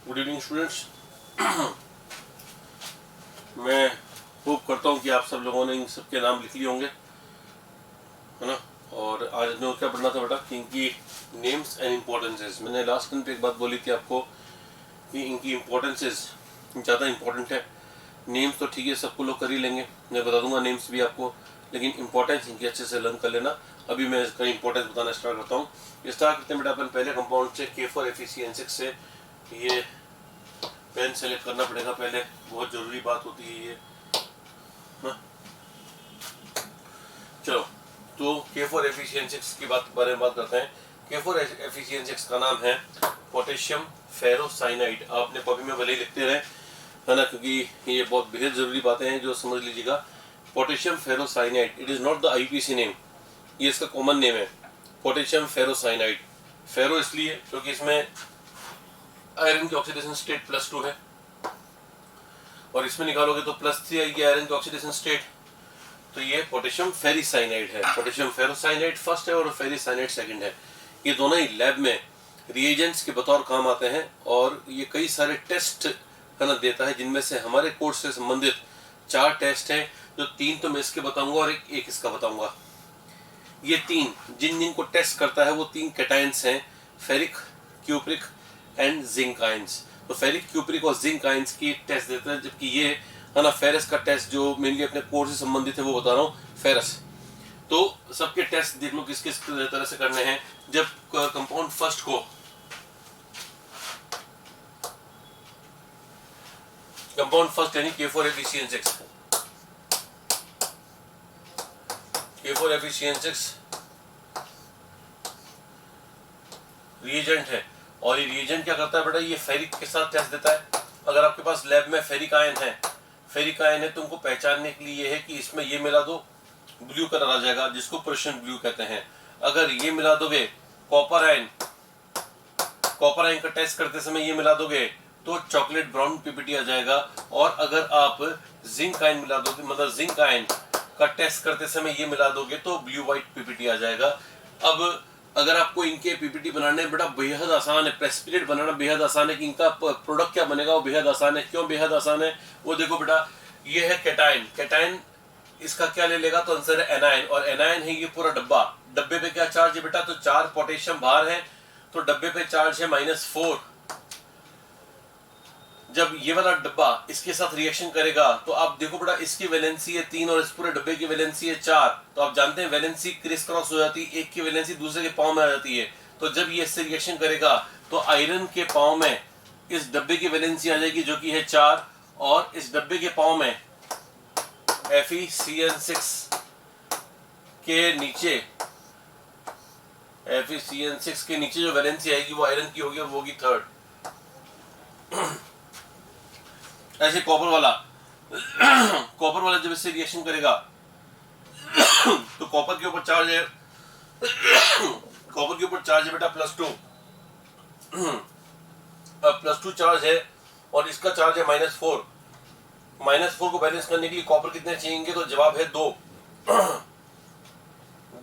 Good evening students. मैं hope करता हूँ कि आप सब लोगों ने इन सबके नाम लिख लिए होंगे, है ना। और आज हमने क्या पढ़ना था बेटा कि इनकी नेम्स एंड इम्पोर्टेंसेस। मैंने लास्ट टाइम पे एक बात बोली थी आपको कि इनकी इम्पोर्टेंसेस ज़्यादा इम्पोर्टेंट है। नेम्स तो ठीक है, सबको लोग कर ही लेंगे, मैं बता दूंगा नेम्स भी आपको, लेकिन इंपॉर्टेंस इनकी अच्छे से लर्न कर लेना। अभी मैं इसका इंपॉर्टेंस बताना स्टार्ट करता हूँ। स्टार्ट करते हैं बेटा अपन पहले कंपाउंड से, K4FeCN6 से। ये पेन सेलेक्ट करना पड़ेगा पहले, बहुत ज़रूरी बात होती है ये ना। चलो तो K4FeCN6 की बारे में बात करते हैं। K4FeCN6 का नाम है पोटेशियम फेरोसाइनाइड। आपने कॉपी में भले ही लिखते रहे, है ना, क्योंकि ये बहुत बेहद ज़रूरी बातें हैं जो समझ लीजिएगा। Potassium ferrocyanide, it is not the IPC name, ये इसका कॉमन नेम है पोटेशियम फेरोसाइनाइड। फेरो इसलिए क्योंकि इसमें आयरन की ऑक्सीडेशन स्टेट +2 है, और इसमें निकालोगे तो +3 आएगी आयरन की ऑक्सीडेशन स्टेट। तो ये पोटेशियम फेरिसाइनाइड है। पोटेशियम फेरोसाइनाइड फर्स्ट है और फेरिसाइनाइड सेकंड है। ये दोनों ही लैब में रिएजेंट्स के बतौर काम आते हैं, और ये कई सारे टेस्ट करना देता है, जिनमें से हमारे कोर्स से संबंधित 4 टेस्ट हैं, जो 3 तो मैं इसके बताऊंगा और एक इसका बताऊंगा। ये 3 जिनको टेस्ट करता है वो 3 कैटायंस हैं, ferric, cupric and zinc ions. तो फेरिक, क्यूप्रिक और जिंक आयंस की टेस्ट देते हैं, जबकि ये, है ना, फेरस का टेस्ट जो मेनली अपने कोर्स से संबंधित है वो बता रहा हूँ, फेरस। तो सबके टेस्ट देख लो किस किस तरह से करने हैं। जब कंपाउंड फर्स्ट को, कंपाउंड फर्स्ट यानी K4FeCN6, K4FeCN6 रिएजेंट है, और ये रिएजेंट क्या करता है बेटा, ये फेरिक के साथ टेस्ट देता है। अगर आपके पास लैब में फेरिक आयन है, फेरिक आयन है, तुमको पहचानने के लिए ये है कि इसमें ये मिला दो, ब्लू कलर आ जाएगा, जिसको पर्शियन ब्लू कहते हैं। अगर ये मिला दोगे कॉपर आयन, कॉपर आयन का टेस्ट करते समय ये मिला दोगे तो चॉकलेट ब्राउन PPT आ जाएगा। और अगर आप जिंक आयन मिला दोगे, मतलब जिंक आयन का टेस्ट करते समय ये मिला दोगे तो ब्लू व्हाइट PPT आ जाएगा। अब अगर आपको इनके PPT बनाने बेटा बेहद आसान है, प्रेसिपिटेट बनाना बेहद आसान है, कि इनका प्रोडक्ट क्या बनेगा वो बेहद आसान है। क्यों बेहद आसान है वो देखो बेटा, ये है कैटायन। कैटायन इसका क्या ले लेगा तो आंसर है एनायन, और एनायन है ये पूरा डब्बा। डब्बे पे क्या चार्ज है बेटा, तो 4 पोटेशियम बाहर है, तो डब्बे पे चार्ज है -4। जब ये वाला डब्बा इसके साथ रिएक्शन करेगा तो आप देखो बेटा, इसकी वैलेंसी है 3 और इस पूरे डब्बे की वैलेंसी है 4। तो आप जानते हैं वैलेंसी क्रिस क्रॉस हो जाती है, एक की वैलेंसी दूसरे के पांव में आ जाती है। तो जब ये इससे रिएक्शन करेगा तो आयरन के पांव में इस डब्बे की वैलेंसी आ जाएगी जो कि है 4, और इस डब्बे के पांव में FeCN6 के नीचे, FeCN6 के नीचे जो वैलेंसी आएगी वो आयरन की होगी, वो होगी 3rd। ऐसे कॉपर वाला कॉपर वाला जब इससे रिएक्शन करेगा तो कॉपर के ऊपर चार्ज है कॉपर के ऊपर चार्ज है बेटा +2, +2 चार्ज है, और इसका चार्ज है -4। -4 को बैलेंस करने के लिए कॉपर कितने चाहिए, तो जवाब है 2।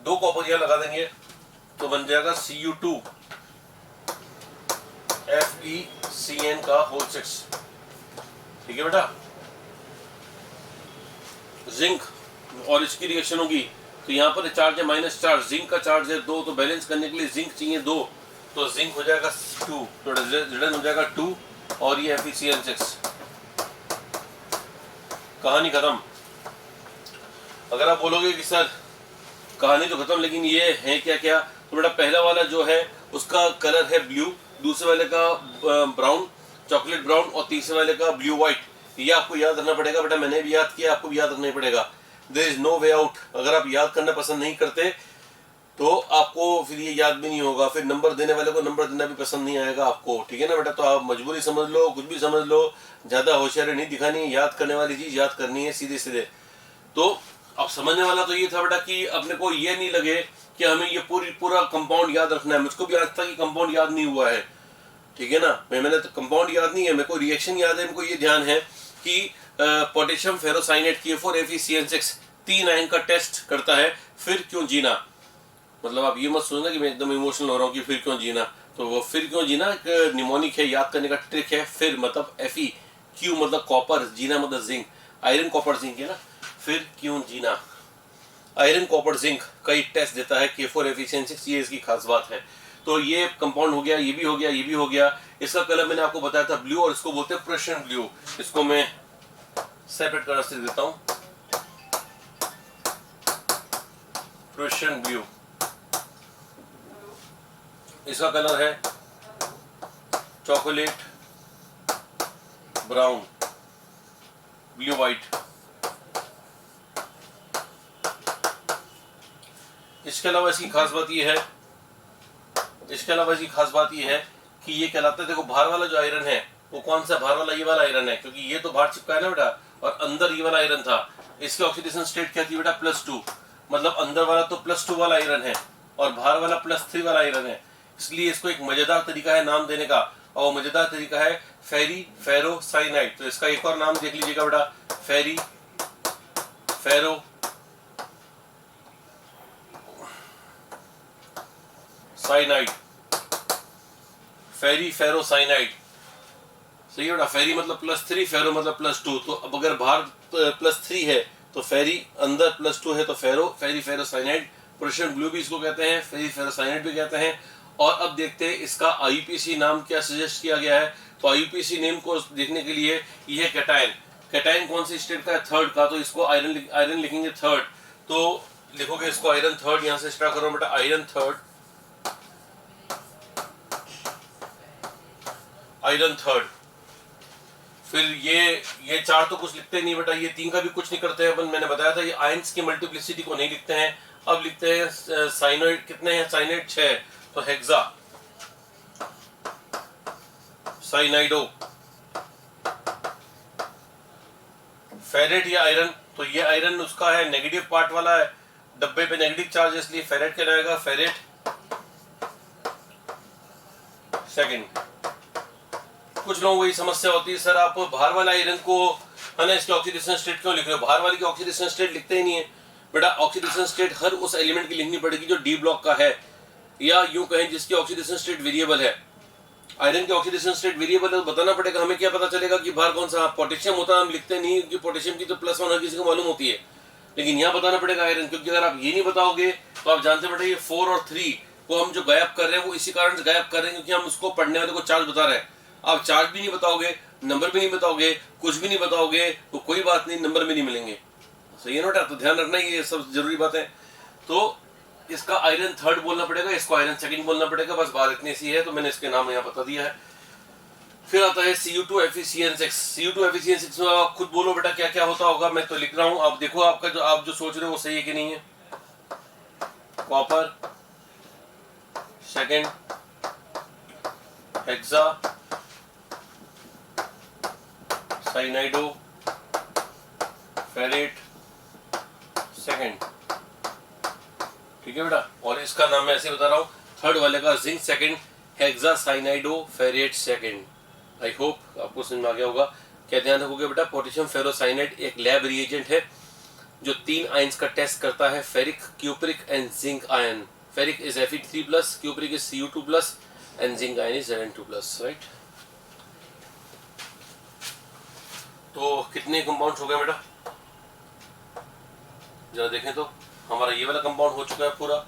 2 कॉपर यहां लगा देंगे तो बन जाएगा Cu2 FeCN का होल 6। ठीक है बेटा। जिंक और इसकी रिएक्शन होगी तो यहाँ पर चार्ज है -4, जिंक का चार्ज है 2, तो बैलेंस करने के लिए जिंक चाहिए 2, तो जिंक हो जाएगा 2, तो Zn हो जाएगा 2, और ये FeCN6। कहानी खत्म। अगर आप बोलोगे कि सर कहानी तो खत्म, लेकिन ये है क्या क्या, तो बेटा पहला वाला जो है उसका कलर है ब्लू, दूसरे वाले का ब्राउन, चॉकलेट ब्राउन, और तीसरे वाले का ब्लू व्हाइट। ये आपको याद रखना पड़ेगा बेटा, मैंने भी याद किया, आपको भी याद रखना ही पड़ेगा। There is no way out. अगर आप याद करना पसंद नहीं करते तो आपको फिर ये याद भी नहीं होगा, फिर नंबर देने वाले को नंबर देना भी पसंद नहीं आएगा आपको, ठीक है ना बेटा। तो आप मजबूरी समझ लो, कुछ भी समझ लो, ज्यादा होशियारी नहीं दिखानी, याद करने वाली चीज याद करनी है सीधे सीधे। तो अब समझने वाला तो ये था बेटा कि अपने को ये नहीं लगे कि हमें ये पूरा कंपाउंड याद रखना है। मुझको भी आज तक कंपाउंड याद नहीं हुआ है, ठीक है ना। मैंने तो कंपाउंड याद नहीं है, मेरे को रिएक्शन याद है। मेरे को ये ध्यान है कि पोटेशियम फेरोसाइनेट K4FeCN6 3 आयन का टेस्ट करता है। फिर क्यों जीना, मतलब आप ये मत सोचना कि मैं एकदम इमोशनल हो रहा हूँ कि फिर क्यों जीना। तो वो फिर क्यों जीना एक निमोनिक है, याद करने का ट्रिक है। फिर मतलब Fe, क्यू मतलब कॉपर, जीना मतलब जिंक, आयरन कॉपर जिंक है ना, फिर क्यों जीना, आयरन कॉपर जिंक का एक टेस्ट देता है K4Fe6, ये इसकी खास बात है। तो ये कंपाउंड हो गया, ये भी हो गया, ये भी हो गया। इसका कलर मैंने आपको बताया था ब्लू, और इसको बोलते हैं प्रेशियन ब्लू। इसको मैं सेपरेट कलर से देता हूं, प्रेशियन ब्लू। इसका कलर है चॉकलेट ब्राउन, ब्लू वाइट। इसके अलावा इसकी खास बात यह है, इसके अलावा इसकी खास बात यह है कि ये कहलाता है, देखो बाहर वाला जो आयरन है वो कौन सा, बाहर वाला ये वाला आयरन है, क्योंकि ये तो बाहर चिपका है ना बेटा, और अंदर ये वाला आयरन था। इसकी ऑक्सीडेशन स्टेट क्या थी बेटा, +2, मतलब अंदर वाला तो +2 वाला आयरन है और बाहर वाला +3 वाला आयरन है। इसलिए इसको एक मजेदार तरीका है नाम देने का, और वो मजेदार तरीका है फेरी फेरो साइनाइड। तो इसका एक और नाम देख लीजिएगा बेटा, फेरी फेरो साइनाइड, फेरी फेरो साइनाइड। सही है बेटा, फेरी मतलब +3, फेरो मतलब +2। तो अब अगर बाहर +3 है तो फेरी, अंदर +2 है तो फेरो, फेरी फेरो साइनाइड। प्रेशियन ब्लू भी इसको कहते हैं, फेरी फेरो साइनाइड भी कहते हैं। और अब देखते हैं इसका IUPAC नाम क्या सजेस्ट किया गया है। तो IUPAC नेम को देखने के लिए ये है कैटायन। कैटायन कौन सी स्टेट का है, थर्ड का, तो इसको आयरन लिखेंगे थर्ड। तो लिखोगे इसको आयरन थर्ड, यहां से स्टार्ट करो बेटा, आयरन थर्ड, आयरन थर्ड। फिर ये चार तो कुछ लिखते नहीं बेटा, ये 3 का भी कुछ नहीं करते हैं अपन, मैंने बताया था ये आयंस की मल्टीप्लिसिटी को नहीं लिखते हैं। अब लिखते हैं साइनाइड, कितने हैं साइनाइड, 6, तो हेक्सा साइनाइडो। फेरेट या आयरन, तो ये आयरन उसका है नेगेटिव पार्ट वाला है, डब्बे पे नेगेटिव चार्ज, इसलिए फेरेट कहलाएगा, फेरेट सेकंड। कुछ लोगों को ये समस्या होती है, सर आप बाहर वाला आयरन को है ना, इसकी ऑक्सीडेशन स्टेट क्यों लिख रहे हो, बाहर वाली की ऑक्सीडेशन स्टेट लिखते ही नहीं है बेटा। ऑक्सीडेशन स्टेट हर उस एलिमेंट की लिखनी पड़ेगी जो डी ब्लॉक का है, या यूं कहें जिसकी ऑक्सीडेशन स्टेट वेरिएबल है। आयरन की ऑक्सीडेशन स्टेट वेरिएबल है तो बताना पड़ेगा, हमें क्या पता चलेगा कि बाहर कौन सा। पोटेशियम होता है हम लिखते नहीं, क्योंकि पोटेशियम की तो +1 हर किसी को मालूम होती है, लेकिन यहाँ बताना पड़ेगा आयरन, क्योंकि अगर आप ये नहीं बताओगे तो आप जानते बेटा ये 4 और 3 को हम जो गायब कर रहे हैं वो इसी कारण से गायब कर रहे हैं, क्योंकि हम उसको पढ़ने वाले को चार्ज बता रहे हैं। आप चार्ज भी नहीं बताओगे, नंबर भी नहीं बताओगे, कुछ भी नहीं बताओगे तो कोई बात नहीं, नंबर भी नहीं मिलेंगे। सही है ना, तो ध्यान रखना ये सब जरूरी बात है। तो इसका आयरन थर्ड बोलना पड़ेगा, इसको आयरन सेकंड बोलना पड़ेगा, बस बात इतनी सी है। तो मैंने इसके नाम यहाँ बता दिया है। फिर आता है Cu2FeCN6। Cu2FeCN6 में आप खुद बोलो बेटा क्या क्या होता होगा, मैं तो लिख रहा हूँ, आप देखो आपका जो आप जो सोच रहे हो वो सही है कि नहीं है। Copper second, hexa cyanido ferrate second, ठीक है बेटा। और इसका नाम मैं ऐसे बता रहा हूँ, थर्ड वाले का zinc second, hexa cyanido ferrate second. I hope आपको समझ में आ गया होगा। क्या ध्यान रखोगे बेटा, पोटेशियम फेरोसाइनाइड एक लैब रिएजेंट है जो 3 आयंस का टेस्ट करता है, ferric, cupric and zinc ion. Ferric is Fe3+, cupric is Cu2+ and zinc ion is Zn2+, right. तो कितने कंपाउंड्स हो गए बेटा, जरा देखें तो। हमारा ये वाला कंपाउंड हो चुका है पूरा,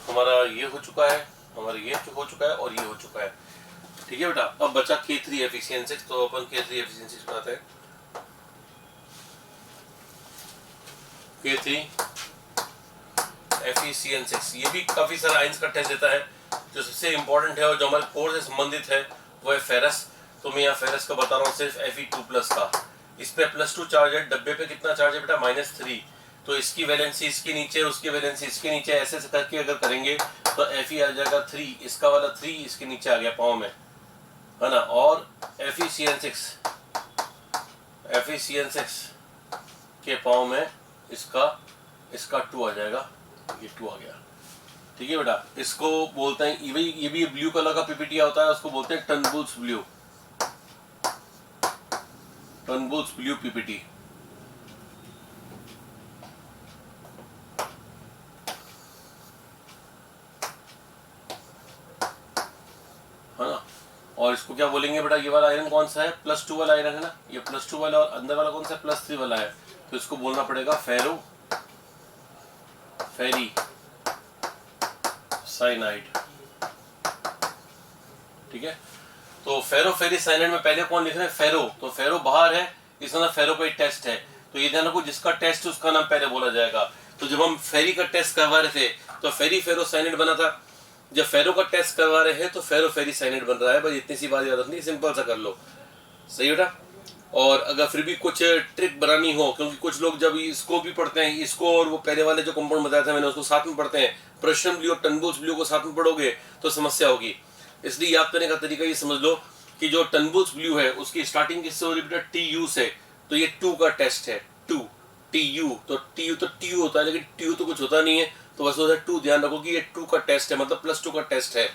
हमारा ये हो चुका है, हमारा ये हो चुका है और ये हो चुका है, ठीक है बेटा। अब बचा K3FeCN6, तो अपन K3FeCN6 बनाते हैं। K3FeCN6 ये भी काफी सारे आयंस का टेस्ट देता है। जो सबसे इंपॉर्टेंट है और जो हमारे कोर से संबंधित है वो है फेरस। तो मैं यहाँ फेरस का बता रहा हूँ सिर्फ Fe2+ का। इस पे +2 चार्ज है, डब्बे पे कितना चार्ज है बेटा, -3। तो इसकी वैलेंसी इसके नीचे, उसकी वैलेंसी इसके नीचे, ऐसे करके अगर करेंगे तो Fe आ जाएगा 3, इसका वाला 3 इसके नीचे आ गया पाँव में, है ना। और FeCN6 के पाँव में इसका 2 आ जाएगा, ये 2 आ गया, ठीक है बेटा। इसको बोलते हैं, ये भी ब्लू कलर का पीपीटी होता है, उसको बोलते हैं टर्नबुल्स ब्लू पीपीटी। और इसको क्या बोलेंगे बेटा, ये वाला आयरन कौन सा है, +2 वाला आयरन है ना, ये +2 वाला, और अंदर वाला कौन सा +3 वाला है, तो इसको बोलना पड़ेगा फेरी साइनाइड। ठीक है, तो फेरी साइनाइड में पहले कौन लिख रहे हैं, फेरो, तो फेरो बाहर है, इसका नाम फेरो का टेस्ट है, तो ये ध्यान रखो जिसका टेस्ट उसका नाम पहले बोला जाएगा। तो जब हम फेरी का टेस्ट करवा रहे थे तो फेरो साइनाइड बना था, जब फेरो का टेस्ट करवा रहे हैं तो फेरी साइनाइड बन रहा है। भाई इतनी सी बात याद रखनी, सिंपल सा कर लो, सही बेटा। और अगर फिर भी कुछ ट्रिक बनानी हो, क्योंकि कुछ लोग जब इसको भी पढ़ते हैं, इसको और वो पहले वाले जो कंपाउंड बताया था मैंने उसको साथ में पढ़ते हैं, प्रश्न ब्लू और टनबुल्स ब्लू को साथ में पढ़ोगे तो समस्या होगी। इसलिए याद करने का तरीका ये समझ लो कि जो टनबुल्स ब्लू है उसकी स्टार्टिंग किससे हो रही बेटा, TU से, तो ये 2 का टेस्ट है, 2 TU, तो TU होता है, लेकिन TU तो कुछ होता नहीं है, तो बस होता है 2। ध्यान रखो कि ये 2 का टेस्ट है, मतलब +2 का टेस्ट है,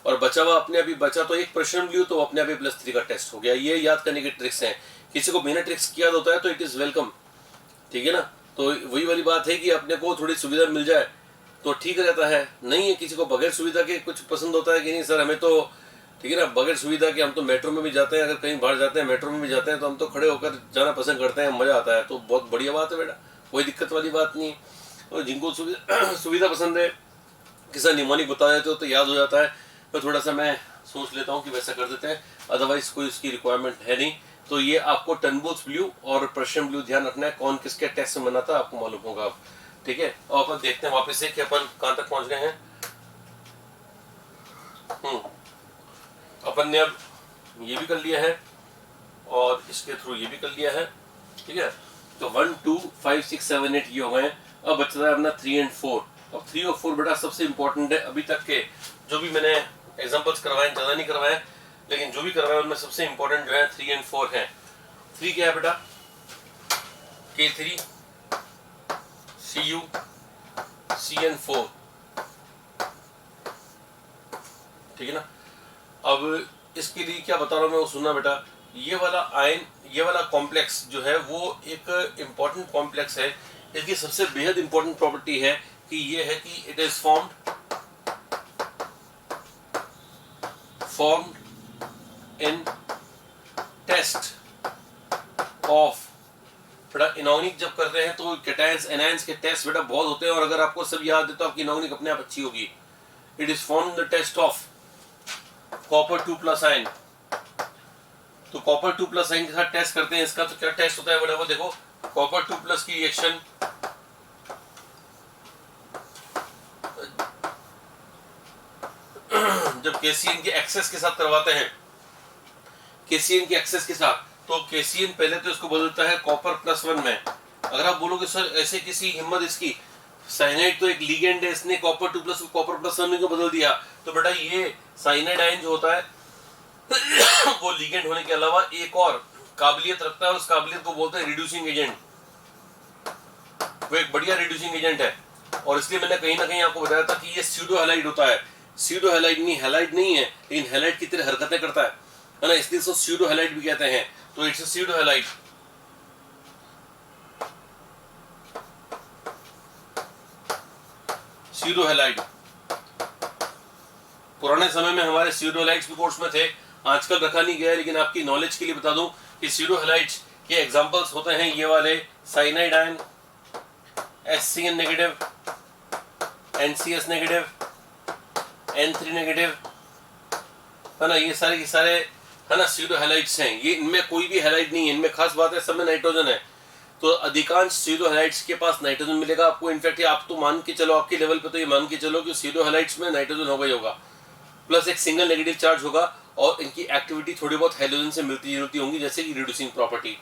और बचा हुआ अपने अभी बचा तो एक प्रश्न ब्लू, तो अपने अभी +3 का टेस्ट हो गया। ये याद करने की ट्रिक्स हैं, किसी को बिना ट्रिक्स किया होता है तो इट इज वेलकम, ठीक है ना। तो वही वाली बात है कि अपने को थोड़ी सुविधा मिल जाए तो ठीक रहता है, नहीं है किसी को बगैर सुविधा के कुछ पसंद होता है कि नहीं सर हमें तो, ठीक है ना, बगैर सुविधा के हम तो मेट्रो में भी जाते हैं, अगर कहीं बाहर जाते हैं मेट्रो में भी जाते हैं तो हम तो खड़े होकर जाना पसंद करते हैं, मजा आता है, तो बहुत बढ़िया बात है बेटा, कोई दिक्कत वाली बात नहीं है। और जिनको सुविधा पसंद है, किसी निमोनिक बता देते हो तो याद हो जाता है, तो थोड़ा सा मैं सोच लेता हूँ कि वैसा कर देते हैं, अदरवाइज कोई उसकी रिक्वायरमेंट है नहीं। तो ये आपको टनबुल्स ब्लू और पर्शियन ब्लू ध्यान रखना है, कौन किसके टेस्ट में बना था आपको मालूम होगा अब, ठीक है। और अपन देखते हैं वापस से कि अपन कहाँ तक पहुंच गए हैं। अपन ने अब ये भी कर लिया है और इसके थ्रू ये भी कर लिया है, ठीक है। तो 1 2 5 6 7 8 ये हो गए। अब बच रहा है अपना 3 और 4। अब 3 और 4 बेटा सबसे इंपॉर्टेंट है, अभी तक के जो भी मैंने एग्जांपल्स करवाए, ज़्यादा नहीं करवाए, लेकिन जो भी करवाए उनमें सबसे इंपॉर्टेंट जो है 3 और 4 है। 3 क्या है बेटा, K3 Cu CN4, ठीक है ना। अब इसके लिए क्या बता रहा हूँ मैं वो सुनना बेटा, ये वाला आयन, ये वाला कॉम्प्लेक्स जो है वो एक इम्पॉर्टेंट कॉम्प्लेक्स है। इसकी सबसे बेहद इंपॉर्टेंट प्रॉपर्टी है कि ये है कि it is formed in test of, बेटा इनऑर्गेनिक जब करते हैं तो कैटायंस एनायंस के टेस्ट बेटा बहुत होते हैं, और अगर आपको सब याद है तो आपकी इनऑर्गेनिक अपने आप अच्छी होगी। It is formed the test of copper 2+ ion, तो कॉपर 2+ आयन के साथ टेस्ट करते हैं इसका, तो क्या टेस्ट होता है बेटा, वो देखो कॉपर 2+ की रिएक्शन जब KCN के एक्सेस के साथ करवाते हैं, KCN के एक्सेस के साथ, तो KCN पहले तो इसको बदलता है कॉपर +1 में। अगर आप बोलोगे सर ऐसे किसी हिम्मत इसकी, साइनाइड तो एक लिगेंड है, इसने कॉपर 2+ को कॉपर +1 में क्यों बदल दिया, तो बेटा ये साइनाइड आयन जो होता है वो लिगेंड होने के अलावा एक और काबिलियत रखता है, उस काबिलियत को बोलते हैं रिड्यूसिंग एजेंट। वो एक बढ़िया रिड्यूसिंग एजेंट है, और इसलिए मैंने कहीं ना कहीं आपको बताया था कि ये स्यूडो हैलाइड होता है। स्यूडो हैलाइड नहीं, हैलाइड नहीं है, लेकिन हैलाइड की तरह हरकतें करता है ना, इसलिए इसको स्यूडो हैलाइड भी कहते हैं। तो it's pseudo halide. Pseudo halide पुराने समय में हमारे स्यूडो हैलाइड्स भी कोर्स में थे, आजकल रखा नहीं गया है, लेकिन आपकी नॉलेज के लिए बता दूं कि स्यूडो हैलाइड्स के एग्जांपल्स होते हैं ये वाले, cyanide ion, HCN negative, NCS negative, N3 negative, है ना, ये सारे के सारे है ना स्यूडो हैलाइड्स हैं। ये इनमें कोई भी हैलाइड नहीं है, इनमें खास बात है सब में नाइट्रोजन है, तो अधिकांश स्यूडो हैलाइड्स के पास नाइट्रोजन मिलेगा आपको। इनफैक्ट आप तो मान के चलो, आपके लेवल पे तो ये मान के चलो कि स्यूडो हैलाइड्स में नाइट्रोजन होगा ही होगा, प्लस एक सिंगल नेगेटिव चार्ज होगा, और इनकी एक्टिविटी थोड़ी बहुत हैलोजन से मिलती जुलती होंगी, जैसे कि रिड्यूसिंग प्रॉपर्टी।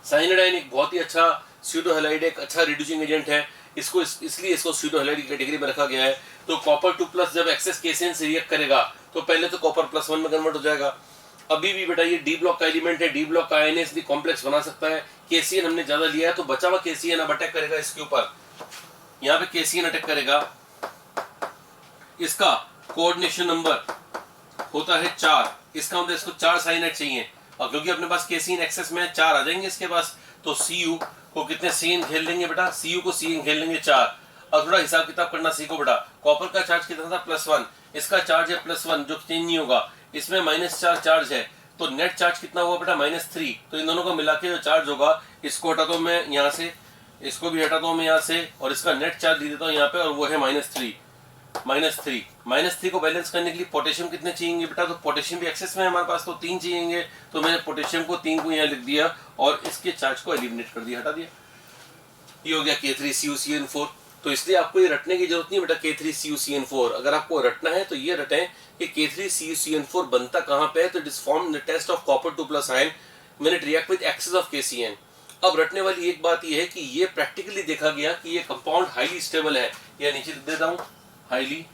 साइनाइड आयन एक बहुत ही अच्छा स्यूडो हैलाइड, एक अच्छा रिड्यूसिंग एजेंट है, इसको इसलिए इसको स्यूडो हैलाइड की कैटेगरी में रखा गया है। तो कॉपर 2+ जब एक्सेस KCN से रिएक्ट करेगा तो पहले तो कॉपर +1 में कन्वर्ट हो जाएगा। अभी भी बेटा ये डी ब्लॉक का एलिमेंट है, डी ब्लॉक का आयन है, इसलिए कॉम्प्लेक्स बना सकता है। KCN हमने ज्यादा लिया है तो बचा हुआ KCN अब अटैक करेगा इसके ऊपर, यहाँ पे KCN अटैक करेगा, इसका कोऑर्डिनेशन नंबर होता है 4, इसका मतलब इसको 4 साइनाइड चाहिए, और क्योंकि अपने पास KCN एक्सेस में 4 आ जाएंगे इसके पास, तो Cu को कितने CN खेल लेंगे बेटा, Cu को CN खेल लेंगे 4। अब थोड़ा हिसाब किताब करना सीखो बेटा, कॉपर का चार्ज कितना था +1, इसका चार्ज है +1 जो चेंज नहीं होगा, इसमें -4 चार्ज है, तो नेट चार्ज कितना हुआ बेटा -3। तो इन दोनों को मिला के जो चार्ज होगा, इसको हटाता हूं मैं यहाँ से, इसको भी हटाता हूं मैं यहाँ से, और इसका नेट चार्ज दे देता हूँ यहाँ पे, और वो है -3 को बैलेंस करने के लिए पोटेशियम कितने चाहिए बेटा, तो पोटेशियम भी एक्सेस में है हमारे पास, तो 3 चाहिए। तो मैंने पोटेशियम को 3 को यहाँ लिख दिया और इसके चार्ज को एलिमिनेट कर दिया, हटा दिया। ये हो गया K3CuCN4। तो इसलिए आपको ये रटने की जरूरत नहीं बेटा K3CuCN4। अगर आपको रटना है तो ये रटें कि K3CuCN4 बनता कहाँ पे है, तो it is form in the test of copper 2+ ion when it react with excess of KCN। अब रटने वाली एक बात ये है कि ये प्रैक्टिकली देखा गया कि ये कंपाउंड हाईली स्टेबल है। या नीचे लिख देता हूं, हाईली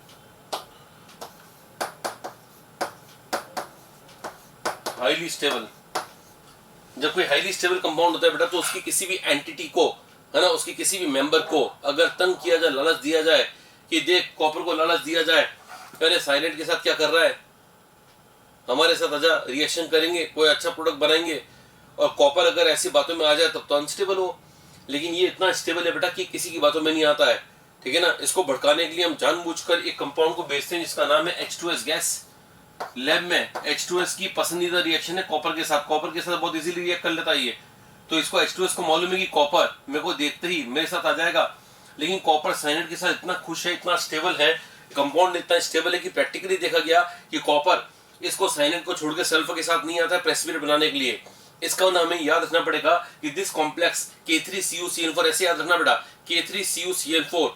स्टेबल। जब कोई हाईली स्टेबल कंपाउंड होता है बेटा, तो उसकी किसी भी एंटिटी को, है ना, उसकी किसी भी मेंबर को अगर तंग किया जाए, लालच दिया जाए कि देख कॉपर को लालच दिया जाए, अरे साइनाइड के साथ क्या कर रहा है, हमारे साथ आजा, रिएक्शन करेंगे, कोई अच्छा प्रोडक्ट बनाएंगे, और कॉपर अगर ऐसी बातों में आ जाए तब तो अनस्टेबल हो। लेकिन ये इतना स्टेबल है बेटा कि किसी की बातों में नहीं आता है, ठीक है ना। इसको भड़काने के लिए हम जानबूझकर एक कंपाउंड को बेचते हैं जिसका नाम है H2S गैस। लैब में H2S की पसंदीदा रिएक्शन है कॉपर के साथ, कॉपर के साथ बहुत इजीली रिएक्ट कर लेता है ये। तो इसको H2S को मालूम है कि कॉपर मेरे को देखते ही मेरे साथ आ जाएगा, लेकिन कॉपर साइनाइड के साथ इतना खुश है, इतना स्टेबल है, कंपाउंड इतना स्टेबल है कि प्रैक्टिकली देखा गया कि कॉपर इसको साइनाइड को छोड़ के सल्फर के साथ नहीं आता है प्रेसिपिटेट बनाने के लिए। इसका मतलब हमें याद रखना पड़ेगा कि दिस कॉम्प्लेक्स K3CuCN4, ऐसे याद रखना बेटा, K3CuCN4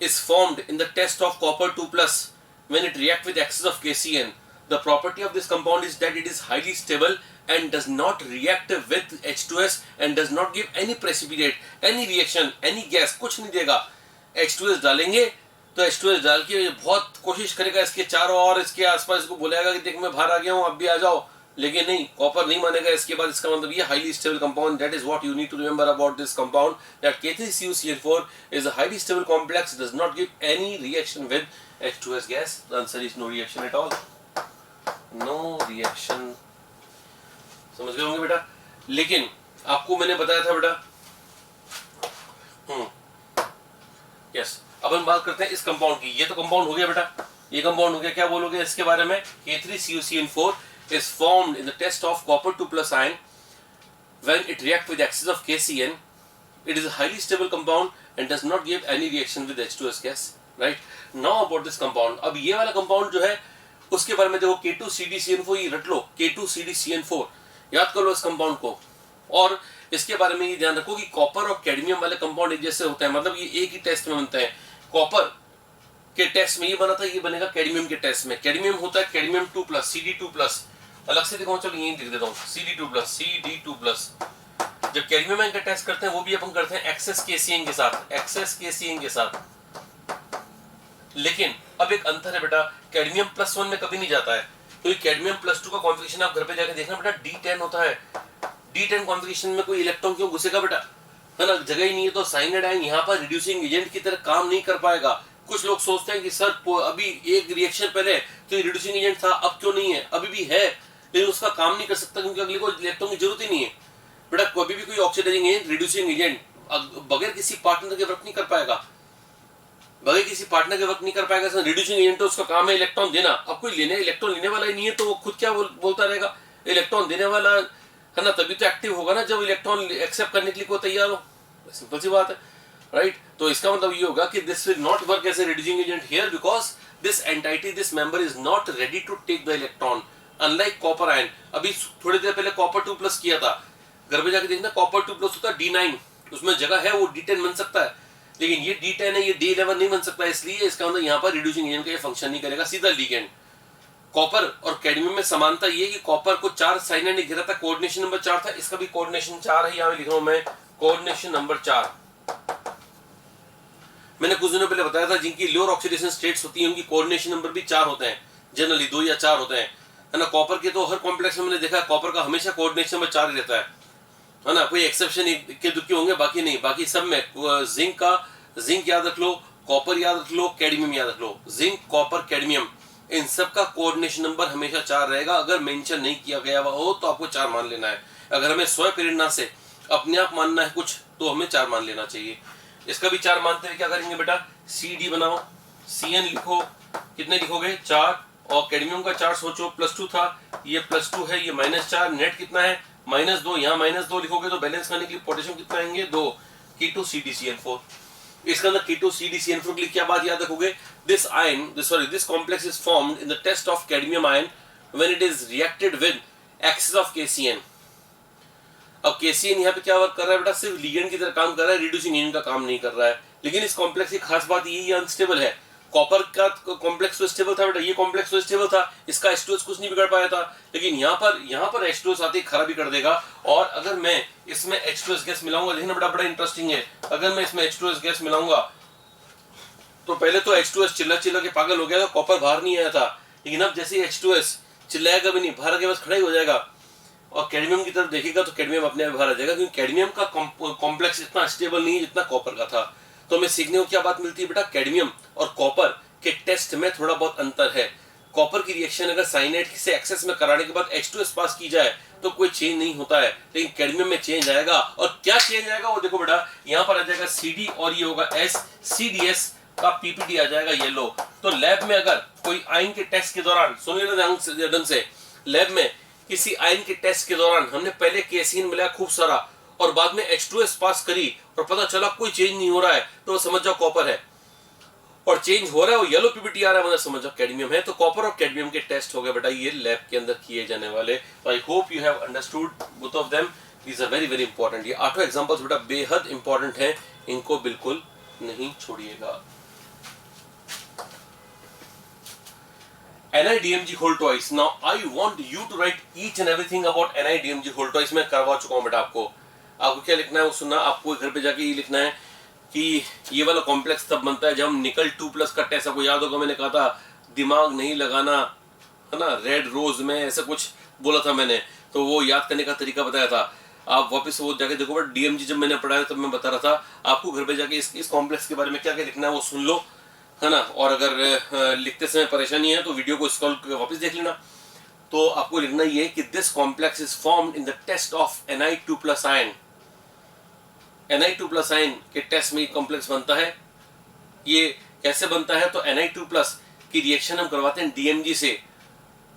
is formed in the test of copper 2+ when it react with excess of KCN. The property of this compound is that it is highly stable and does not react with H2S and does not give any precipitate, any reaction, any gas, कुछ नहीं देगा। H2S डालेंगे तो H2S डाल के बहुत कोशिश करेगा इसके चारों और इसके आसपास, इसको बोलेगा कि देख मैं बाहर आ गया हूँ, अब भी आ जाओ, लेकिन नहीं, कॉपर नहीं मानेगा। इसके बाद इसका मतलब ये highly stable compound, that is what you need to remember about this compound, that K3CuCN4 is a highly stable complex, does not give any reaction with H2S gas. The answer is no reaction at all, no reaction। समझ गए होंगे बेटा। लेकिन आपको मैंने बताया था बेटा, यस, अब हम बात करते हैं इस कंपाउंड की। ये तो कंपाउंड हो गया बेटा, ये कंपाउंड हो गया। क्या बोलोगे इसके बारे में? K3CuCN4 is formed in the test of copper 2+ ion when it reacts with excess of KCN. It is a highly stable compound and does not give any reaction with H2S gas. Right? Now about this compound. अब ये वाला compound जो है उसके बारे में देखो, K2CdCN4, ये रट लो, K2CdCN4 याद कर लो इस कंपाउंड को। और इसके बारे में ये ध्यान रखो कि कॉपर और कैडमियम वाले कंपाउंड एक जैसे होते हैं, मतलब ये एक ही टेस्ट में बनते हैं। कॉपर के टेस्ट में ये बना था, ये बनेगा कैडमियम के टेस्ट में। कैडमियम होता है कैडमियम 2+, CD2+, अलग से दिखाऊं, चलो यही लिख देता हूँ, CD2+। जब कैडमियम का टेस्ट करते हैं वो भी अपन करते हैं एक्सेस KCN के साथ, लेकिन अब एक अंतर है बेटा, कैडमियम +1 में कभी नहीं जाता है, क्योंकि कैडमियम +2 का कॉन्फ़िगरेशन आप घर पे जाकर देखना बेटा, D10 होता है। D10 कॉन्फ़िगरेशन में कोई इलेक्ट्रॉन क्यों घुसेगा बेटा, है ना, जगह ही नहीं है। तो साइनाइड आयन यहाँ पर रिड्यूसिंग एजेंट की तरह काम नहीं कर पाएगा। कुछ लोग सोचते हैं कि सर अभी एक रिएक्शन पहले तो रिड्यूसिंग एजेंट था, अब क्यों नहीं है? अभी भी है, लेकिन उसका काम नहीं कर सकता क्योंकि अगले को इलेक्ट्रॉन की जरूरत ही नहीं है बेटा। कभी भी कोई ऑक्सीडाइजिंग एजेंट, रिड्यूसिंग एजेंट बगैर किसी पार्टनर के वर्क नहीं कर पाएगा, रिड्यूसिंग एजेंट तो उसका काम है इलेक्ट्रॉन देना। अब कोई इलेक्ट्रॉन लेने वाला ही नहीं है तो वो खुद क्या बोलता रहेगा, इलेक्ट्रॉन देने वाला है ना, तभी तो एक्टिव होगा ना जब इलेक्ट्रॉन एक्सेप्ट करने के लिए कोई तैयार हो। सिंपल सी बात है, राइट। तो इसका मतलब ये होगा कि this will not work as a reducing agent here because this entity, this member is not ready to take the electron, unlike copper ion. अभी थोड़ी देर पहले कॉपर 2+ किया था, घर पे जाके देखना, कॉपर 2+ होता है D9, उसमें जगह है, वो D10 बन सकता है, लेकिन ये D10 है, ये D11 नहीं बन सकता। इसलिए इसका मतलब यहाँ पर रिड्यूसिंग एजेंट का ये फंक्शन नहीं करेगा, सीधा लिगेंड। कॉपर और कैडमियम में समानता ये कि कॉपर को 4 साइनाइड ने घेरा था, कोऑर्डिनेशन नंबर 4 था, इसका भी कोऑर्डिनेशन 4 है, यहाँ लिख रहा हूं मैं, कोऑर्डिनेशन नंबर 4। मैंने कुछ दिनों पहले बताया था जिनकी लोअर ऑक्सीडेशन स्टेट्स होती हैं उनकी कोऑर्डिनेशन नंबर भी 4 होते हैं, जनरली 2 या 4 होते हैं, है ना। कॉपर के तो हर कॉम्प्लेक्स में मैंने देखा है कॉपर का हमेशा कोऑर्डिनेशन नंबर 4 रहता है ना। कोई एक्सेप्शन के दुखी होंगे, बाकी नहीं, बाकी सब में जिंक याद रख लो, कॉपर याद रख लो, कैडमियम याद रख लो, जिंक, कॉपर, कैडमियम, इन सब का कोऑर्डिनेशन नंबर हमेशा 4 रहेगा। अगर मेंशन नहीं किया गया हो तो आपको 4 मान लेना है। अगर हमें स्वयं प्रेरणा से अपने आप मानना है कुछ तो हमें 4 मान लेना चाहिए। इसका भी 4 मानते हुए क्या करेंगे बेटा, CD बनाओ, CN लिखो, कितने लिखोगे, 4, और कैडमियम का चार्ज सोचो +2 था, ये +2 है, ये -4, नेट कितना है -2, यहाँ -2 लिखोगे तो बैलेंस करने के लिए पोटेशियम कितना आएंगे 2, Ke2CdCl4। इसके अंदर Ke2CdCl4 के लिए क्या बात याद रखोगे, this complex is formed in the test of cadmium ion when it is reacted with excess of KCN। अब KCN यहाँ पे क्या वर्क कर रहा है बेटा, सिर्फ लिगेंड की तरह काम कर रहा है, रिड्यूसिंग एजेंट का काम नहीं कर रहा है। लेकिन इस कॉम्प्लेक्स की खास बात ये अनस्टेबल है। कॉपर का कॉम्प्लेक्स तो स्टेबल था बेटा, ये कॉम्प्लेक्स तो स्टेबल था, इसका H2S कुछ नहीं बिगड़ पाया था। लेकिन यहाँ पर H2S आते ही खराबी कर देगा। और अगर मैं इसमें H2S गैस मिलाऊंगा, देखना बेटा बड़ा इंटरेस्टिंग है, अगर मैं इसमें H2S गैस मिलाऊंगा तो पहले तो H2S चिल्ला चिल्ला के पागल हो गया था, कॉपर बाहर नहीं आया था। लेकिन अब जैसे H2S चिल्लाएगा भी नहीं, बाहर के बस खड़ा ही हो जाएगा। और कैडमियम की तरफ देखेगा तो कैडमियम अपने आप बाहर आ जाएगा, क्योंकि कैडमियम का कॉम्प्लेक्स इतना स्टेबल नहीं है जितना कॉपर का था। तो हमें सीखने को क्या बात मिलती है बेटा, कैडमियम और कॉपर के टेस्ट में थोड़ा बहुत अंतर है। कॉपर की रिएक्शन अगर साइनाइड से एक्सेस में कराने के बाद H2S पास की जाए तो कोई चेंज नहीं होता है, लेकिन कैडमियम में चेंज आएगा। और क्या चेंज आएगा वो देखो बेटा, यहाँ पर आ जाएगा CD और ये होगा S, CDS का PPT आ जाएगा येलो। तो लैब में अगर कोई आयन के टेस्ट के दौरान, सुनिए ढंग से, लैब में किसी आयन के टेस्ट के दौरान हमने पहले KCN मिलाया खूब सारा और बाद में H2S पास करी और पता चला कोई चेंज नहीं हो रहा है, तो वो समझ जाओ कॉपर है। और चेंज हो रहा है, वो येलो PPT आ रहा है, मतलब समझ जाओ कैडमियम है। तो कॉपर और कैडमियम के टेस्ट हो गए बेटा, ये लैब के अंदर किए जाने वाले। तो I hope you have understood both of them, these are very very important. ये 8 एग्जांपल्स बेटा बेहद इंपॉर्टेंट हैं, इनको बिल्कुल नहीं छोड़िएगा। NiDMG whole twice. Now I want you to write each and everything about NiDMG whole twice. मैं करवा चुका हूँ बेटा आपको क्या लिखना है वो सुनना। आपको घर पे जाके ये लिखना है कि ये वाला कॉम्प्लेक्स तब बनता है जब हम निकल 2+ का टेस्ट, आपको याद होगा मैंने कहा था दिमाग नहीं लगाना है ना, रेड रोज में ऐसा कुछ बोला था मैंने, तो वो याद करने का तरीका बताया था। आप वापस वो जाके देखो बट DMG जब मैंने पढ़ाया तब मैं बता रहा था आपको घर पे जाके इस कॉम्प्लेक्स के बारे में क्या क्या लिखना है वो सुन लो, है ना। और अगर लिखते समय परेशानी है तो वीडियो को स्क्रॉल करके वापस देख लेना। तो आपको लिखना ये है कि this complex is formed in the test of Ni2+ ion. Ni2+ ion के टेस्ट में ये कॉम्प्लेक्स बनता है। ये कैसे बनता है, तो Ni2+ की रिएक्शन हम करवाते हैं DMG से।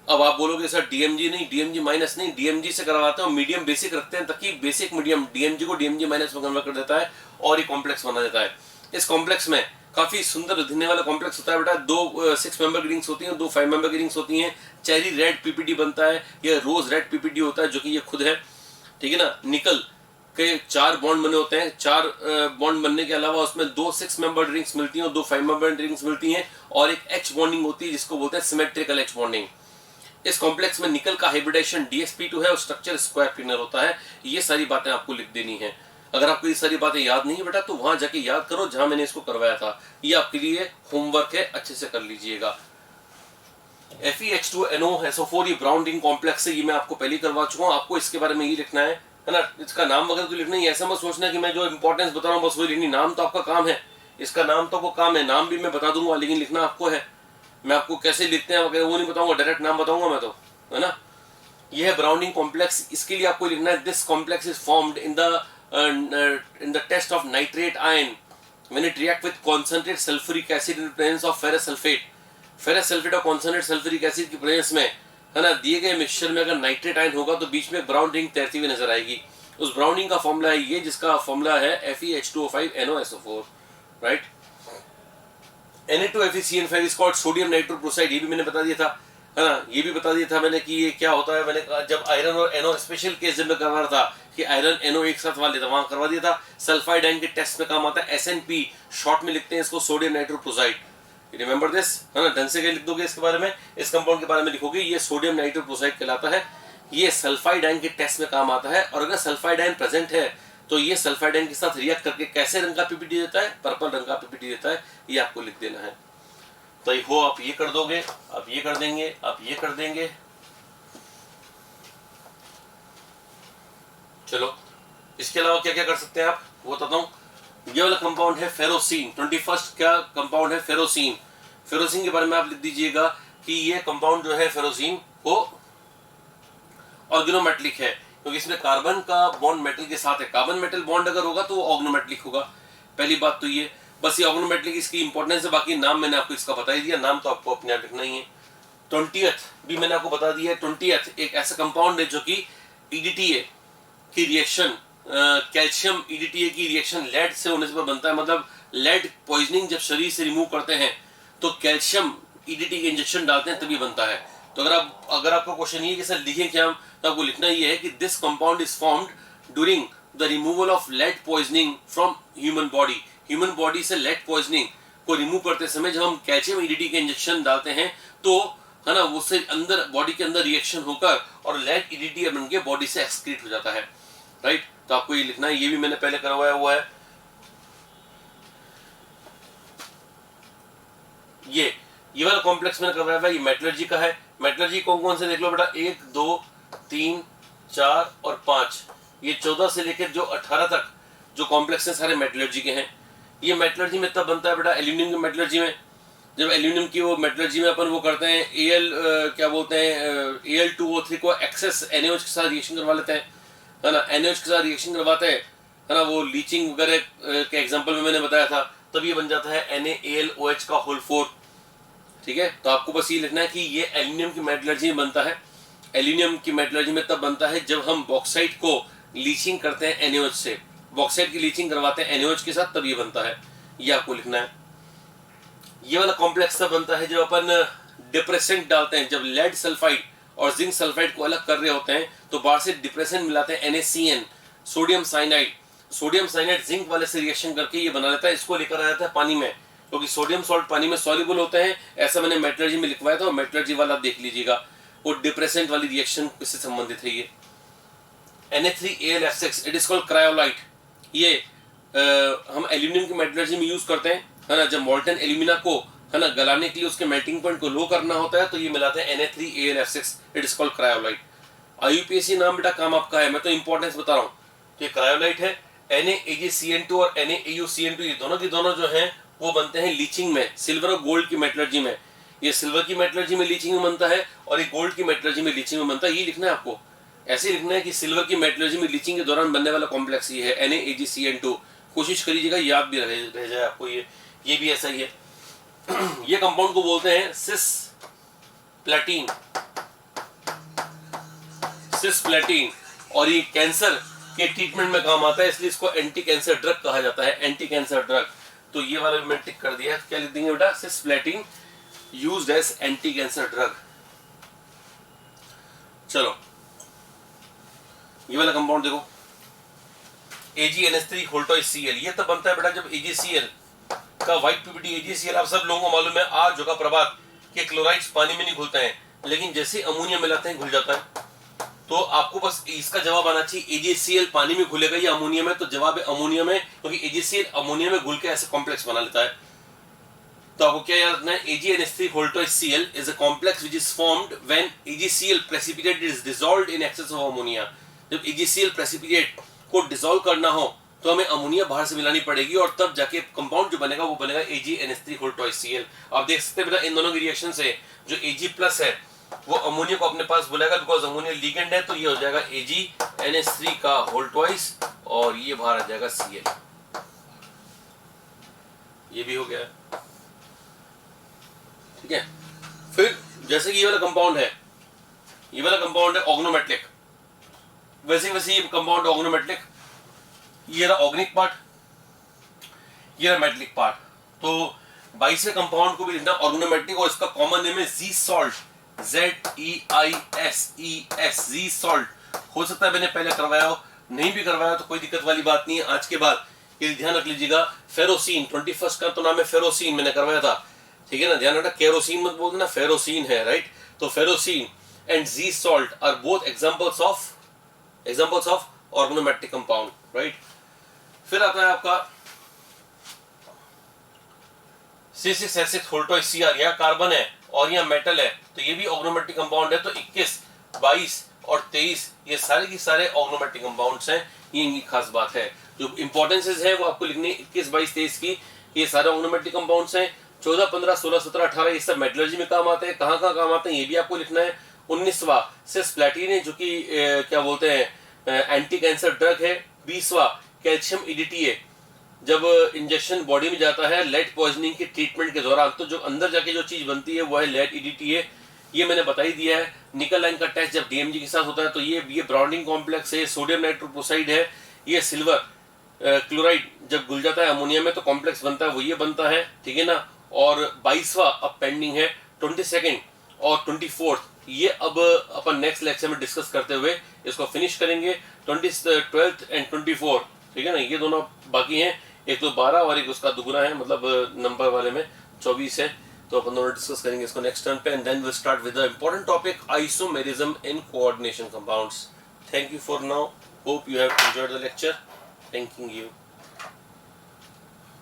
अब आप बोलोगे सर DMG नहीं, DMG माइनस नहीं, DMG से करवाते हैं और मीडियम बेसिक रखते हैं ताकि बेसिक मीडियम DMG को DMG माइनस में कन्वर्ट कर देता है और ये कॉम्प्लेक्स बना देता है। इस कॉम्प्लेक्स में काफी सुंदर दिखने वाला कॉम्प्लेक्स होता है बेटा। 2 6 मेंबर की रिंग्स होती हैं, 2 5 मेंबर की रिंग्स होती हैं। चेरी रेड PPD बनता है, यह रोज रेड PPD होता है जो कि ये खुद है, ठीक है ना। निकल के 4 बॉन्ड बने होते हैं, 4 बॉन्ड बनने के अलावा उसमें 2 6 मेंबर रिंग्स मिलती हैं और 2 5 मेंबर रिंग्स मिलती हैं और एक H बॉन्डिंग होती है जिसको बोलते हैं सिमेट्रिकल H बॉन्डिंग। इस कॉम्प्लेक्स में निकल का हाइब्रिडेशन DsP2 है और स्ट्रक्चर स्क्वायर पिनर होता है। ये सारी बातें आपको लिख देनी है। अगर आपको ये सारी बातें याद नहीं है बेटा तो वहां जाके याद करो जहां मैंने इसको करवाया था। ये आपके लिए होमवर्क है, अच्छे से कर लीजिएगा। FeH2NO SO4 ये ब्राउन रिंग कॉम्प्लेक्स है, ये मैं आपको पहले ही करवा चुका हूँ। आपको इसके बारे में ये लिखना है ना। इसका नाम वगैरह तो लिखना ही, ऐसा मत सोचना कि मैं जो इंपॉर्टेंस बता रहा हूँ बस वही लिखनी। नाम तो आपका काम है, इसका नाम तो आपको काम है, नाम भी मैं बता दूंगा लेकिन लिखना आपको है। मैं आपको कैसे लिखते हैं वगैरह वो नहीं बताऊंगा, डायरेक्ट नाम बताऊंगा मैं तो, है ना। यह है ब्राउनिंग कॉम्प्लेक्स, इसके लिए आपको लिखना है this complex is formed in the test of nitrate ion when it react with concentrated sulfuric acid in presence of ferrous sulfate। ferrous sulfate और concentrated sulfuric acid की प्रेजेंस में, है ना, दिए गए मिक्सचर में अगर नाइट्रेट आयन होगा तो बीच में ब्राउन रिंग तैरती हुई नजर आएगी। उस ब्राउन रिंग का फॉर्मूला है ये, जिसका फॉर्मूला है FeH2O5NO SO4, right. Na2FeCN5 is called sodium nitrochloride, ये भी मैंने बता दिया था, है ना। ये भी बता दिया था मैंने कि ये क्या होता है। मैंने जब आयरन और NO स्पेशल केस जब मैं करवा रहा था कि आयरन NO एक साथ वाले था, वहां करवा दिया था। सल्फाइड आयन के टेस्ट में काम आता है SNP, शॉर्ट में लिखते हैं इसको सोडियम नाइट्रोक्लोराइड। रिमेंबर दिस, है ना। ढंग से लिख दोगे इसके बारे में, इस कंपाउंड के बारे में लिखोगे, ये सोडियम नाइट्रोक्लोराइड कहलाता है। ये सल्फाइड आयन के टेस्ट में काम आता है और अगर सल्फाइड आयन प्रेजेंट है तो ये सल्फाइड आयन के साथ रिएक्ट करके कैसे रंग का PPT देता है, पर्पल रंग का PPT देता है। ये आपको लिख देना है। तो हो आप ये कर दोगे, आप ये कर देंगे, आप ये कर देंगे। चलो इसके अलावा क्या क्या कर सकते हैं आप वो बताता हूँ। ये वाला कंपाउंड है फेरोसीन, 21 क्या कंपाउंड है फेरोसीन। फेरोसीन के बारे में आप लिख दीजिएगा कि ये कंपाउंड जो है फेरोसीन वो ऑर्गेनोमेटलिक है, क्योंकि इसमें कार्बन का बॉन्ड मेटल के साथ है। कार्बन मेटल बॉन्ड अगर होगा तो वो ऑर्गेनोमेटलिक होगा। पहली बात तो ये, बस ये ऑर्गेनोमेटलिक इसकी इंपॉर्टेंस है। बाकी नाम मैंने आपको इसका बता ही दिया, नाम तो आपको अपने आप लिखना ही है। 20th भी मैंने आपको बता दिया है। 20th एक ऐसा कंपाउंड है जो कि ईडीटीए की रिएक्शन, कैल्शियम ईडीटीए की रिएक्शन लेड से होने से बनता है। मतलब लेड पॉइजनिंग जब शरीर से रिमूव करते हैं तो कैल्शियम ईडीटी के इंजेक्शन डालते हैं तभी बनता है। तो अगर आपका क्वेश्चन ये है कि सर लिखें क्या, तो आपको लिखना ये है कि this compound is formed during the removal of lead poisoning from human body. Human body से लेड पॉइजनिंग को रिमूव करते समय जब हम कैल्शियम ईडीटी के इंजेक्शन डालते हैं तो है ना, उससे अंदर बॉडी के अंदर रिएक्शन होकर और लेड ईडीटी बन के बॉडी से एक्सक्रीट हो जाता है, राइट। तो आपको ये लिखना है, ये भी मैंने पहले करवाया हुआ है। ये वाला कॉम्प्लेक्स मैंने करवाया हुआ है, ये मेटलर्जी का है। मेटलर्जी कौन कौन से देख लो बेटा, 1 2 3 4 और 5, ये 14 से लेकर जो 18 तक जो कॉम्प्लेक्स है सारे मेटलर्जी के हैं। ये मेटलर्जी में तब बनता है बेटा एल्यूमिनियम की मेटलर्जी में, जब एल्यूमिनियम की वो मेटलर्जी में अपन वो करते हैं एल क्या बोलते हैं Al2O3 को एक्सेस NaOH के साथ रिएक्शन करवा लेते हैं, है ना। NaOH के साथ रिएक्शन करवाते हैं, है ना, वो लीचिंग वगैरह के एग्जांपल में मैंने बताया था, तब ये बन जाता है NaAlOH का होल 4, ठीक है। तो आपको बस ये लिखना है कि ये एल्यूमिनियम की मेटलर्जी में बनता है। एल्यूमिनियम की मेटलर्जी में तब बनता है जब हम बॉक्साइट को लीचिंग करते हैं NaOH से, बॉक्साइट की लीचिंग करवाते हैं NaOH के साथ, तब ये बनता है। ये आपको लिखना है। ये वाला कॉम्प्लेक्स तब बनता है जब अपन डिप्रेसेंट डालते हैं, जब लेड सल्फाइड और जिंक सल्फाइड को अलग कर रहे होते हैं तो बाहर से डिप्रेसेंट मिलाते हैं NaCN, sodium cyanide. Sodium cyanide zinc वाले से रिएक्शन करके ये बना लेता है, इसको लेकर आ जाता है पानी में, क्योंकि सोडियम सॉल्ट पानी में सॉल्युबल होते हैं। ऐसा मैंने मेटलर्जी में लिखवाया था, और मेटलर्जी वाला देख लीजिएगा, वो डिप्रेसेंट वाली रिएक्शन इससे संबंधित है। ये Na3AlF6 it is called cryolite. ये हम एल्यूमिनियम की मेटलर्जी में यूज करते हैं, है ना। जब मोल्टन एल्यूमिना को, है ना, गलाने के लिए उसके मेल्टिंग पॉइंट को लो करना होता है तो ये मिलाते हैं Na3AlF6 it is called cryolite. IUPAC नाम बेटा काम आपका है, मैं तो इंपॉर्टेंस बता रहा हूँ। तो ये क्रायोलाइट है। NaAgCN2 और NaAuCN2 ये दोनों की दोनों जो हैं वो बनते हैं लीचिंग में, सिल्वर और गोल्ड की मेटलर्जी में। ये सिल्वर की मेटलर्जी में लीचिंग में बनता है और ये गोल्ड की मेटलर्जी में लीचिंग में बनता है। ये लिखना है आपको, ऐसे लिखना है कि सिल्वर की मेटलर्जी में लीचिंग के दौरान बनने वाला कॉम्प्लेक्स ये है NaAgCN2। कोशिश करिएगा याद भी रह जाए आपको, ये भी ऐसा ही है। ये कंपाउंड को बोलते हैं सिस्प्लैटिन, सिस्प्लैटिन, और ये कैंसर के ट्रीटमेंट में काम आता है, इसलिए इसको एंटी कैंसर ड्रग कहा जाता है, एंटी कैंसर ड्रग। तो ये वाला भी मैंने टिक कर दिया है। क्या लिख देंगे बेटा, cisplatin used as anti cancer drug. चलो ये वाला कंपाउंड देखो, AgNH3 HCl, ये तब बनता है बेटा जब AgCl का व्हाइट PBT AgCl आप सब लोगों को मालूम है, आज जोगा प्रभात के क्लोराइड्स पानी में नहीं घुलते हैं, लेकिन जैसे अमोनिया मिलाते हैं घुल जाता है। तो आपको बस इसका जवाब आना चाहिए AgCl पानी में घुलेगा या अमोनिया में, तो जवाब है अमोनिया में, क्योंकि AgCl अमोनिया में घुल के ऐसे कॉम्प्लेक्स बना लेता है। तो आपको क्या याद रखना है, AgNH3 HCl is a complex which is formed when AgCl precipitate is dissolved in excess of ammonia। जब AgCl precipitate को डिसॉल्व करना हो तो हमें अमोनिया बाहर से मिलानी पड़ेगी, और तब जाके कंपाउंड जो बनेगा वो बनेगा AgNH3 HCl। आप देख सकते हैं बेटा इन दोनों की रिएक्शन से जो Ag+ है वो अमोनिया को अपने पास बुलाएगा, बिकॉज अमोनिया लिगेंड है, तो ये हो जाएगा AgNH3 का होल ट्वाइस और ये बाहर आ जाएगा Cl। ये भी हो गया, ठीक है। फिर जैसे कि ये वाला कंपाउंड है, ये वाला कंपाउंड है ऑर्गेनोमेटलिक, वैसे वैसे ये कंपाउंड ऑर्गेनोमेटलिक, ये रहा ऑर्गेनिक पार्ट, ये रहा मेटलिक पार्ट। तो 22वें कंपाउंड को भी लिखना ऑर्गेनोमेटलिक, और इसका कॉमन नेम है जी सॉल्ट, ZEISES, जी सॉल्ट। हो सकता है मैंने पहले करवाया हो, नहीं भी करवाया तो कोई दिक्कत वाली बात नहीं है। आज के बाद ये ध्यान रख लीजिएगा, फेरोसिन 21 का तो नाम है फेरोसिन, मैंने करवाया था, ठीक है ना। ध्यान रखना, केरोसिन मत बोल देना, फेरोसिन है, राइट। तो ferrocene and Zeise salt are both examples of organometallic compound, right. फिर आता है आपका C6H6 यहाँ कार्बन है और यहाँ मेटल है, तो ये भी ऑर्गेनोमेटलिक कंपाउंड है। तो 21, 22 और 23 ये सारे के सारे ऑर्गेनोमेटलिक कंपाउंड्स हैं। ये इनकी खास बात है, जो इंपॉर्टेंसेस है वो आपको लिखने 21, 22, 23 की, ये सारे ऑर्गेनोमेटलिक कंपाउंड्स हैं। 14, 15, 16, 17, 18 ये सब मेटलर्जी में काम आते हैं। कहाँ कहाँ काम आते हैं ये भी आपको लिखना है। 19वां सिस्प्लैटिन है, जो कि क्या बोलते हैं एंटी कैंसर ड्रग है। 20वां कैल्शियम EDTA, जब इंजेक्शन बॉडी में जाता है लेड पॉइजनिंग के ट्रीटमेंट के दौरान, तो जो अंदर जाके जो चीज बनती है वो है लेड EDTA। ये मैंने बता ही दिया है। निकल आयन का टेस्ट जब डीएमजी के साथ होता है तो ये ब्राउनिंग कॉम्प्लेक्स है, सोडियम नाइट्रोक्लोराइड है, ये सिल्वर क्लोराइड जब घुल जाता है अमोनिया में तो कॉम्प्लेक्स बनता है, वो ये बनता है, ठीक है ना। और 22वां अब पेंडिंग है, 22nd और 24th, ये अब अपन नेक्स्ट लेक्चर में डिस्कस करते हुए इसको फिनिश करेंगे। 12th एंड 24, ठीक है ना, ये दोनों बाकी हैं। एक तो 12 और एक उसका दुगुना है, मतलब नंबर वाले में 24 है। तो अपन दोनों डिस्कस करेंगे इसको नेक्स्ट टर्न पे, and then will start with the important topic isomerism in coordination compounds. Thank you for now, hope you have enjoyed the lecture, thank you.